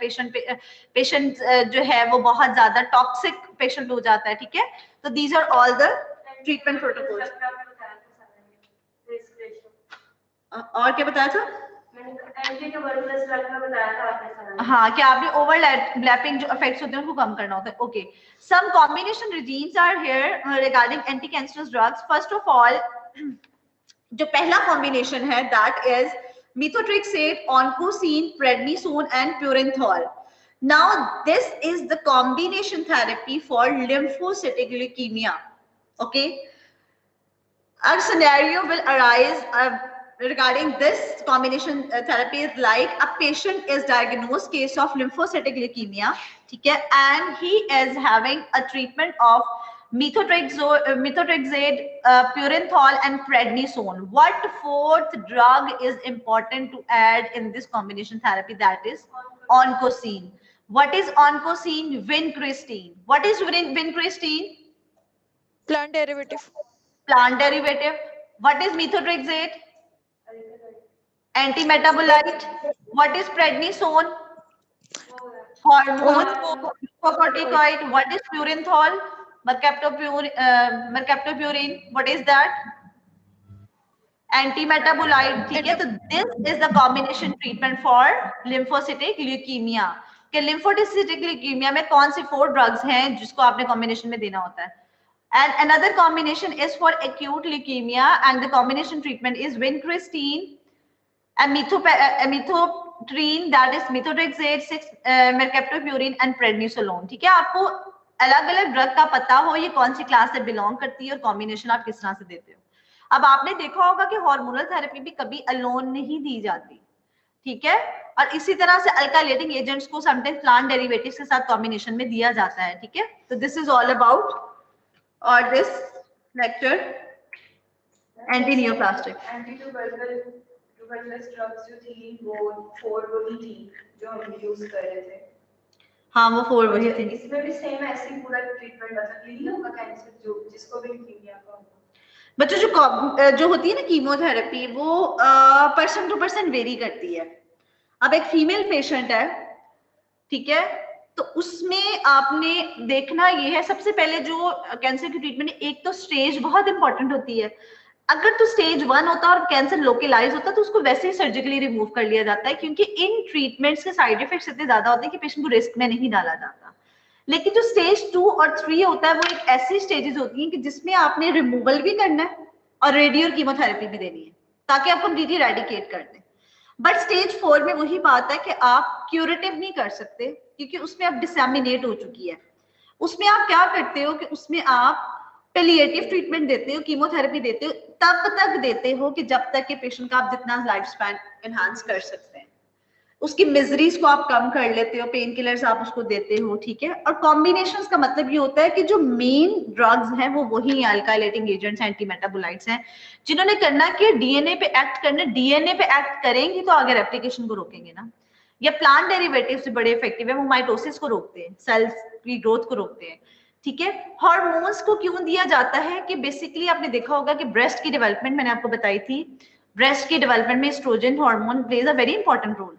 पेशेंट जो है वो बहुत ज्यादा टॉक्सिक पेशेंट हो जाता है। ठीक है, तो these are all the treatment protocols. और क्या बताया था? हाँ, क्या आपने ओवरलैपिंग जो इफेक्ट्स होते हैं उनको कम करना होता है। Okay, some combination regimens are here regarding anti cancerous drugs. First of all जो पहला कॉम्बिनेशन है that is methotrexate, oncocene, prednisone and purinthol. Now this is the combination therapy for lymphocytic leukemia. Okay, a scenario will arise regarding this combination therapy is like a patient is diagnosed case of lymphocytic leukemia, ठीक है, and he is having a treatment of methotrexate, purinthol and prednisone. What fourth drug is important to add in this combination therapy? That is oncocene. What is oncocene? Vincristine. What is vincristine? Plant derivative. Plant derivative. What is methotrexate? Antimetabolite. What is prednisone? Hormone. Glucocorticoid. What is purinthol? mercaptopurine. What is that? Antimetabolite. ठीक है, तो this is the combination treatment for lymphocytic leukemia. कि lymphocytic leukemia में कौन सी 4 drugs हैं जिसको आपने combination में देना होता है. And another combination is for acute leukemia, and the combination treatment is vincristine and methotrexate, that is methotrexate, mercaptopurine and prednisolone. ठीक है, आपको अलग अलग ड्रग का पता हो ये कौन सी क्लास से बिलोंग करती है और कॉम्बिनेशन आप किस तरह से देते हो। अब आपने देखा होगा कि हार्मोनल थेरेपी भी कभी अलोन नहीं दी जाती, ठीक है, और इसी तरह से अल्काइलेटिंग एजेंट्स को समटाइम्स प्लांट डेरिवेटिव्स के साथ कॉम्बिनेशन में दिया जाता है। ठीक है, तो दिस इज ऑल अबाउट और this lecture anti neoplastic. Tuberculous drugs जो थी वो 4 वही थी जो हम यूज कर रहे थे। हाँ, वो 4 वही थी। इसमें भी सेम ऐसी पूरा ट्रीटमेंट मतलब क्लीन होगा कैंसर जो जिसको भी लीकेमिया का होगा। बच्चों जो होती है ना कीमोथेरेपी, वो पर्सन टू पर्सन वेरी करती है। अब एक फीमेल पेशेंट है, ठीक है, तो उसमें आपने देखना ये है, सबसे पहले जो कैंसर की ट्रीटमेंट है, एक तो स्टेज बहुत इंपॉर्टेंट होती है। अगर तो स्टेज 1 होता और कैंसर लोकलाइज होता तो उसको वैसे ही सर्जिकली रिमूव कर लिया जाता है, क्योंकि इन ट्रीटमेंट्स के साइड इफेक्ट्स इतने ज्यादा होते हैं कि पेशेंट को रिस्क में नहीं डाला जाता। लेकिन जो स्टेज 2 और 3 होता है वो एक ऐसी स्टेजेस होती हैं कि जिसमें आपने रिमूवल भी करना है और रेडियो कीमोथेरेपी भी देनी है ताकि आप कंप्लीटली रेडिकेट कर दें। बट स्टेज 4 में वही बात है कि आप क्यूरेटिव नहीं कर सकते क्योंकि उसमें आप डिसेमिनेट हो चुकी है। उसमें आप क्या करते हो कि उसमें आप पैलिएटिव ट्रीटमेंट देते हो, कीमोथेरेपी देते हो, तब तक देते हो कि जब तक कि पेशेंट का आप जितना लाइफ स्पैन एनहांस कर सकते हैं, उसकी मिजरीज को आप कम कर लेते हो, पेन किलर्स आप उसको देते हो। ठीक है, और कॉम्बिनेशंस का मतलब ये होता है कि जो मेन ड्रग्स हैं वो वही अल्काइलेटिंग एजेंट्स, एंटी मेटाबोलाइट्स हैं, जिन्होंने करना कि डीएनए पे एक्ट करना। डीएनए पे एक्ट करेंगी तो आगे रेप्लिकेशन को रोकेंगे ना। या प्लांट डेरिवेटिव्स बड़े इफेक्टिव है, वो माइटोसिस को रोकते हैं, सेल्स की ग्रोथ को रोकते हैं। ठीक है, हार्मोन्स को क्यों दिया जाता है कि बेसिकली आपने देखा होगा कि ब्रेस्ट की डेवलपमेंट, मैंने आपको बताई थी, ब्रेस्ट की डेवलपमेंट में estrogen hormone plays a very important role.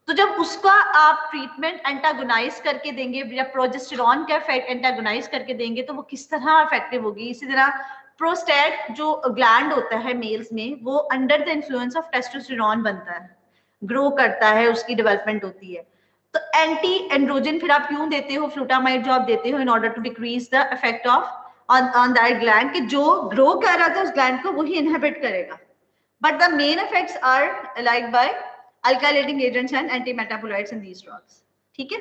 तो जब उसका आप ट्रीटमेंट एंटागोनाइज करके देंगे या प्रोजेस्टेरॉन का इफेक्ट एंटागोनाइज करके देंगे तो वो किस तरह इफेक्टिव होगी। इसी तरह प्रोस्टेट जो ग्लैंड होता है मेल्स में, वो under the influence of testosterone बनता है, ग्रो करता है, उसकी डेवलपमेंट होती है। तो एंटी एंड्रोजन फिर आप क्यों देते हो, फ्लूटामाइड जो आप देते हो in order to decrease the effect of on that gland, कि जो ग्रो कर रहा था उस ग्लैंड को वही इनहिबिट करेगा, but the main effects are like by alkylating agents and anti metabolites in these drugs. ठीक है,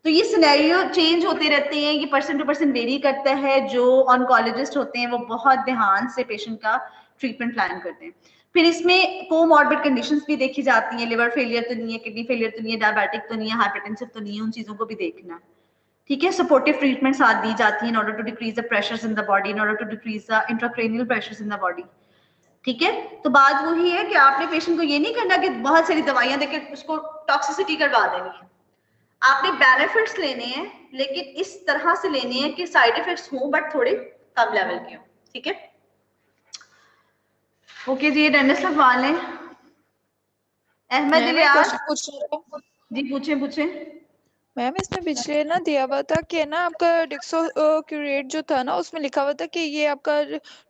तो ये सिनेरियो चेंज होते रहते हैं, ये पर्सन टू पर्सन वेरी करता है। जो ऑन्कोलॉजिस्ट होते हैं वो बहुत ध्यान से पेशेंट का ट्रीटमेंट प्लान करते हैं। फिर इसमें कोमॉर्बिड कंडीशंस भी देखी जाती हैं, लिवर फेलियर तो नहीं है, किडनी फेलियर तो नहीं है, डायबिटिक तो नहीं है, हाइपरटेंसिव तो नहीं है, उन चीजों को भी देखना है। ठीक है, सपोर्टिव ट्रीटमेंट साथ दी जाती है in order to decrease the pressures in the body, in order to decrease the intracranial pressures in the body. ठीक है, तो बात वही है कि आपने पेशेंट को ये नहीं करना कि बहुत सारी दवाइयां देकर उसको टॉक्सिसिटी करवा देनी है। आपने बेनिफिट्स लेने हैं, लेकिन इस तरह से लेने हैं कि साइड इफेक्ट्स हों बट थोड़े कम लेवल के हों। ठीक है, ओके जी, डेंटिस्ट लगवा लें। अहमद मैम, एक इलियास क्वेश्चन पूछना था। जी, पूछें। मैम, इसमें पिछले ना दिया हुआ था कि ना आपका डिक्सोक्यूरेट जो था ना उसमें लिखा हुआ था कि ये आपका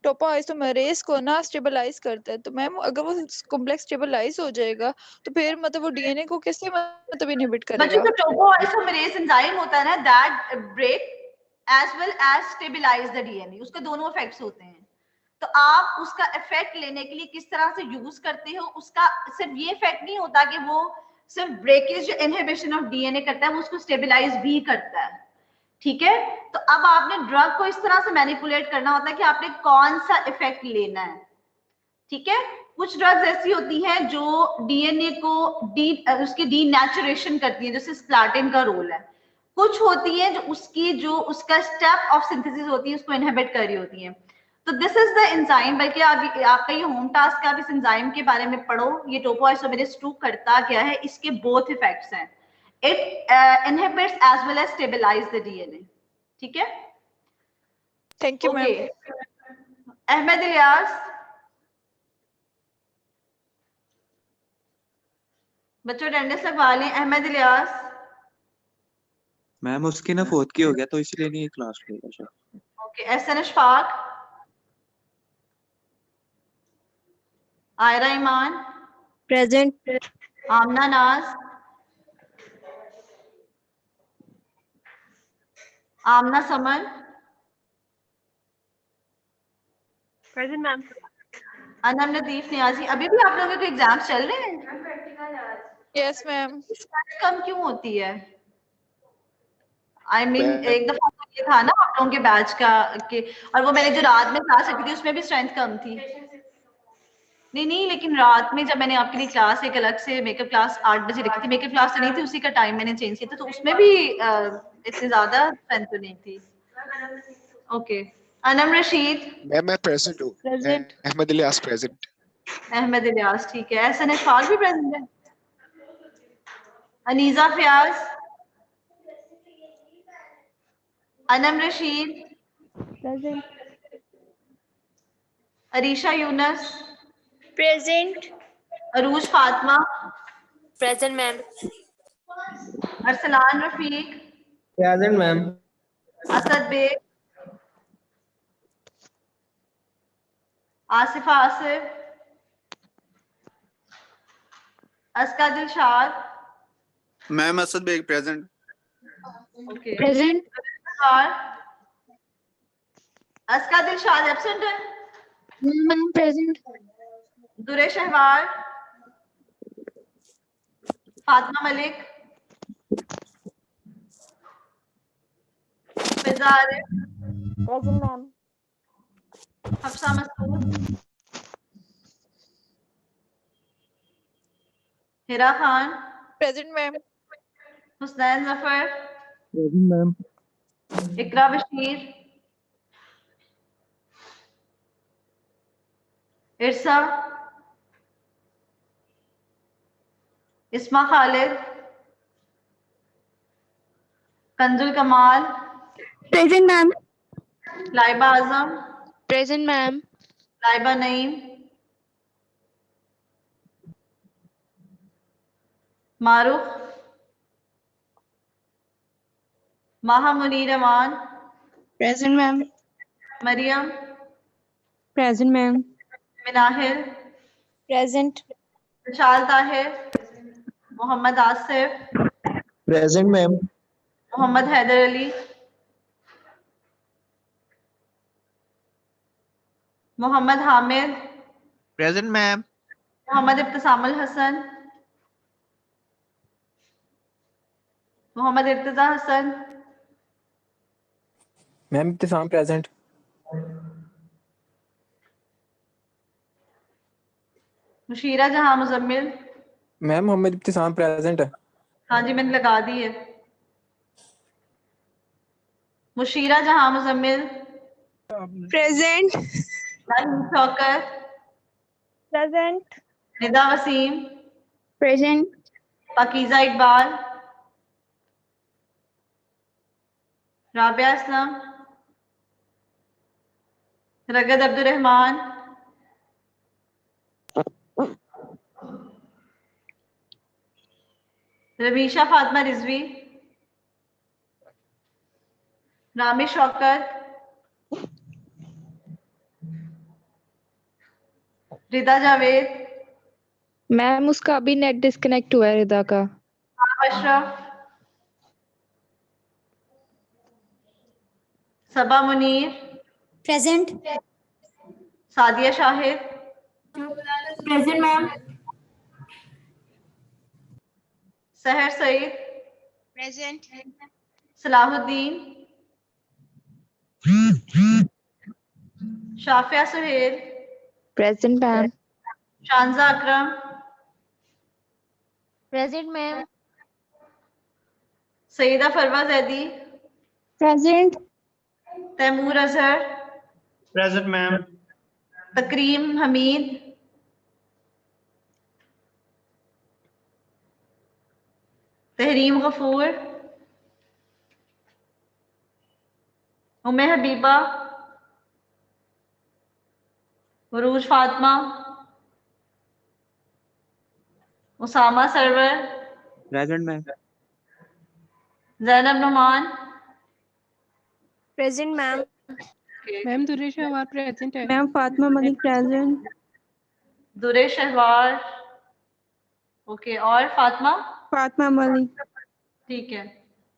टोपोआइसोमेरेज को ना स्टेबलाइज करता है। तो मैम अगर वो कॉम्प्लेक्स स्टेबलाइज हो जाएगा तो फिर मतलब वो डीएनए को कैसे मतलब इनहिबिट बच्चों, करेगा? जो टोपोआइसोमेरेज एंजाइम होता है ना, that break as well as stabilise the DNA, उसके दोनों इफेक्ट्स होते हैं। तो आप उसका इफेक्ट लेने के लिए किस तरह से यूज करते हो, उसका सिर्फ ये इफेक्ट नहीं होता कि वो सिर्फ ब्रेकेज इनहिबिशन ऑफ डीएनए करता है, वो उसको स्टेबलाइज भी करता है। ठीक है, तो अब आपने ड्रग को इस तरह से मैनिपुलेट करना होता है कि आपने कौन सा इफेक्ट लेना है। ठीक है, कुछ ड्रग्स ऐसी होती हैं जो डीएनए को उसकी डीनेचुरेशन करती हैं, जैसे स्प्लैटिन का रोल है। कुछ होती है जो उसका स्टेप ऑफ सिंथेसिस होती है उसको इनहिबिट कर रही होती है। तो दिस इज द एंजाइम, बल्कि आपका ये होम टास्क है, आप इस एंजाइम के बारे में पढ़ो। ये टोपोआइसोमेरेज 2 करता क्या है, इसके बोथ इफेक्ट्स हैं। It inhibits as well as stabilise the DNA. ठीक है, thank you ma'am. Ahmed Ilyas, बच्चों डेंटिस्ट लगवा लें। अहमद इलियास, मैम उसकी ना 4th की हो गया तो इसलिए नहीं क्लास लेगा शायद। ओके। एहसन अशफाक, आयरा ईमान, प्रेजेंट। आमना नाज, आमना समन, प्रेजेंट मैम। अनम लतीफ नियाजी। अभी भी आप लोगों के एग्जाम्स चल रहे हैं? मैम प्रैक्टिकल है आज। Yes ma'am. कम क्यों होती है? I mean, एक दफा तो ये था ना आप लोगों के बैच का कि, और वो मैंने जो रात में क्लास रखी थी उसमें भी स्ट्रेंथ कम थी। नहीं, लेकिन रात में जब मैंने आपके लिए क्लास एक अलग से मेकअप क्लास 8 बजे रखी थी, मेकअप क्लास तो नहीं थी, उसी का टाइम मैंने चेंज किया था, तो उसमें भी इससे ज्यादा स्ट्रेंथ तो नहीं थी। ओके, अनम रशीद। मैम मैं प्रेजेंट हूँ। प्रेजेंट। अहमद इलियास प्रेजेंट। अहमद इलियास, ठीक है। एहसन अशफाक भी प्रेजेंट है। Aneeza Fayaz, Anam Rashid, present. Areesha Younas, present. Arooj Fatima, present ma'am. Arsalan Rafiq, present ma'am. Asad Baig, Asifa Asif, अस्का Dilshad, ma'am Asad Baig present. Okay. Present. और अस्का दिलशाद एब्सेंट है। Ma'am present. Durre Shahwar, Fatima Malik, Fiza Arif, present ma'am. Hafsa Masood, हिरा Khan, present ma'am. Husnain Zafar, present ma'am. Iqra Bashir, Irsa, Isma Khalid, Kanzul Kamal, present ma'am. Laiba Azam, present ma'am. Laiba Naeem, Maroof, Maha Munir Aman, present ma'am. Maryam, present ma'am. Minahil, present. Vishal Tahir, Mohammad Asif, Present, ma'am. Mohammad Haider Ali, Mohammad Hamid, present ma'am. Mohammad Ibtisamul Hassan, Mohammad Irtaza Hassan, Ma'am, Ibtisam present. Mushira Jahan Muzammil. Ma'am, Mohammed Ibtisam present. हाँ जी मैंने लगा दी है। Mushira Jahan Muzammil, present. Naheem Shaukat, present. Nida Waseem, present. Pakeeza Iqbal, Rabia Aslam, Raghad Abdul Rahman, Ramisha Fatima Rizvi, Rami Shaukat, Rida Javed, ma'am उसका अभी net disconnect हुआ है रिदा का। Ashraf, Saba Munir, present. Sadia Shahid, present ma'am. Sahar Saeed, present. Salahuddin, Shafia Suhail, present ma'am. Shanza Akram, present ma'am. Syeda Farwa Zaidi, present. Taimur Azhar, Present, ma'am. Takreem Hameed, Tehreem Ghafoor, Umme Habiba, Urooj Fatima, Usama Sarwar, present ma'am. Zainab Noman, present ma'am. Ma'am Durre Shahwar present है। Ma'am Fatima Malik present. Durre Shahwar, okay, और फातिमा, फातिमा मलिक। ठीक है,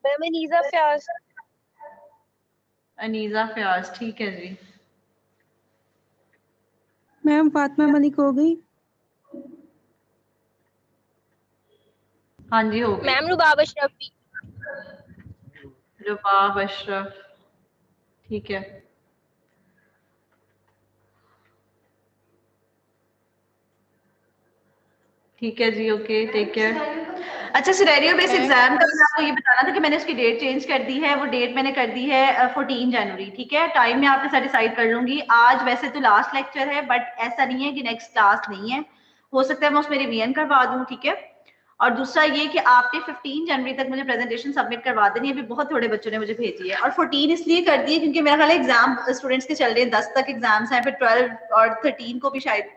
मैम अनीजा फयाज। अनीजा फयाज, ठीक है जी। मैम फातिमा मलिक हो गई। हाँ जी हो गई। मैम रुबाब अशरफी। रुबाब अशरफ, ठीक है। ठीक है जी, ओके, टेक केयर। अच्छा, सिनेरियो बेस्ड एग्जाम का मैंने आपको ये बताना था कि मैंने उसकी डेट चेंज कर दी है। वो डेट मैंने कर दी है 14 जनवरी, ठीक है। टाइम मैं आपके साथ डिसाइड कर लूंगी। आज वैसे तो लास्ट लेक्चर है, बट ऐसा नहीं है कि नेक्स्ट क्लास नहीं है, हो सकता है मैं उसमें रिवीजन करवा दूं, ठीक है। और दूसरा ये कि आपने 15 जनवरी तक मुझे प्रेजेंटेशन सबमिट करवा देनी है। अभी बहुत थोड़े बच्चों ने मुझे भेजी है, और 14 इसलिए कर दी है क्योंकि मेरा ख्याल है एग्जाम स्टूडेंट्स के चल रहे हैं, 10 तक एग्जाम्स हैं, फिर 12 और 13 को भी शायद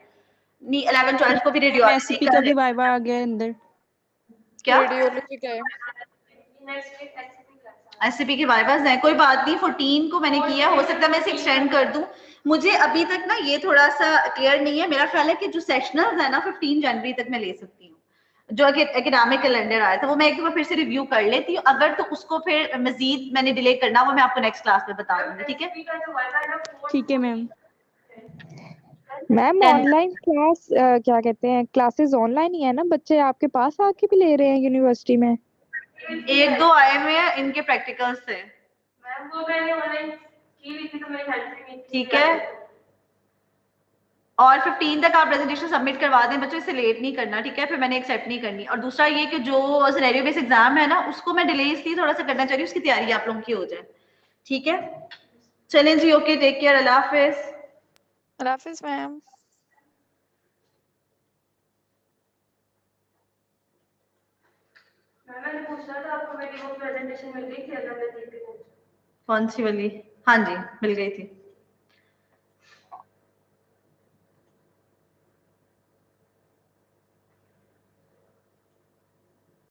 नहीं, 11 12 को भी रेडियोलॉजी एससीपी का भी वाइवा आ गया अंदर। क्या रेडियोलॉजी का है। एससीपी के वाइवास हैं, कोई बात नहीं। 14 को मैंने किया, हो सकता है मैं इसे एक्सटेंड कर दूं। मुझे अभी तक ना ये थोड़ा सा क्लियर नहीं है। मेरा ख्याल है कि जो सेशनल्स है ना 15 जनवरी तक मैं ले सकती हूँ। जो एकेडमिक कैलेंडर आया था वो मैं एक बार फिर से रिव्यू कर लेती हूँ। अगर तो उसको फिर मजीद मैंने डिले करना, वो मैं आपको नेक्स्ट क्लास में बता दूंगी, ठीक है। ठीक है मैम। मैम ऑनलाइन क्लास क्या कहते हैं, क्लासेस ऑनलाइन ही है ना? बच्चे आपके पास आके भी ले रहे हैं यूनिवर्सिटी में? एक दो आए हुए हैं, इनके प्रैक्टिकल्स से। मैम वो मैंने ऑनलाइन की हुई थी तो मेरी हेल्प से की, ठीक है। और 15 तक आप प्रेजेंटेशन सबमिट करवा दें बच्चों, इससे लेट नहीं करना, ठीक है। फिर मैंने एक्सेप्ट नहीं करनी। और दूसरा ये कि जो सिनेरियो बेस्ड एग्जाम है ना, उसको मैं डिले इसलिए थोड़ा सा करना चाह रही हूँ, उसकी तैयारी आप लोगों की हो जाए, ठीक है। चलें जी, ओके, टेक केयर, अल्लाह हाफिज। अल्लाह हाफिज मैम। मैंने पूछा था आपको, मेरी वो प्रेजेंटेशन मिल गई थी, अगर मैं देख के कौन सी वाली? हाँ जी, मिल गई थी।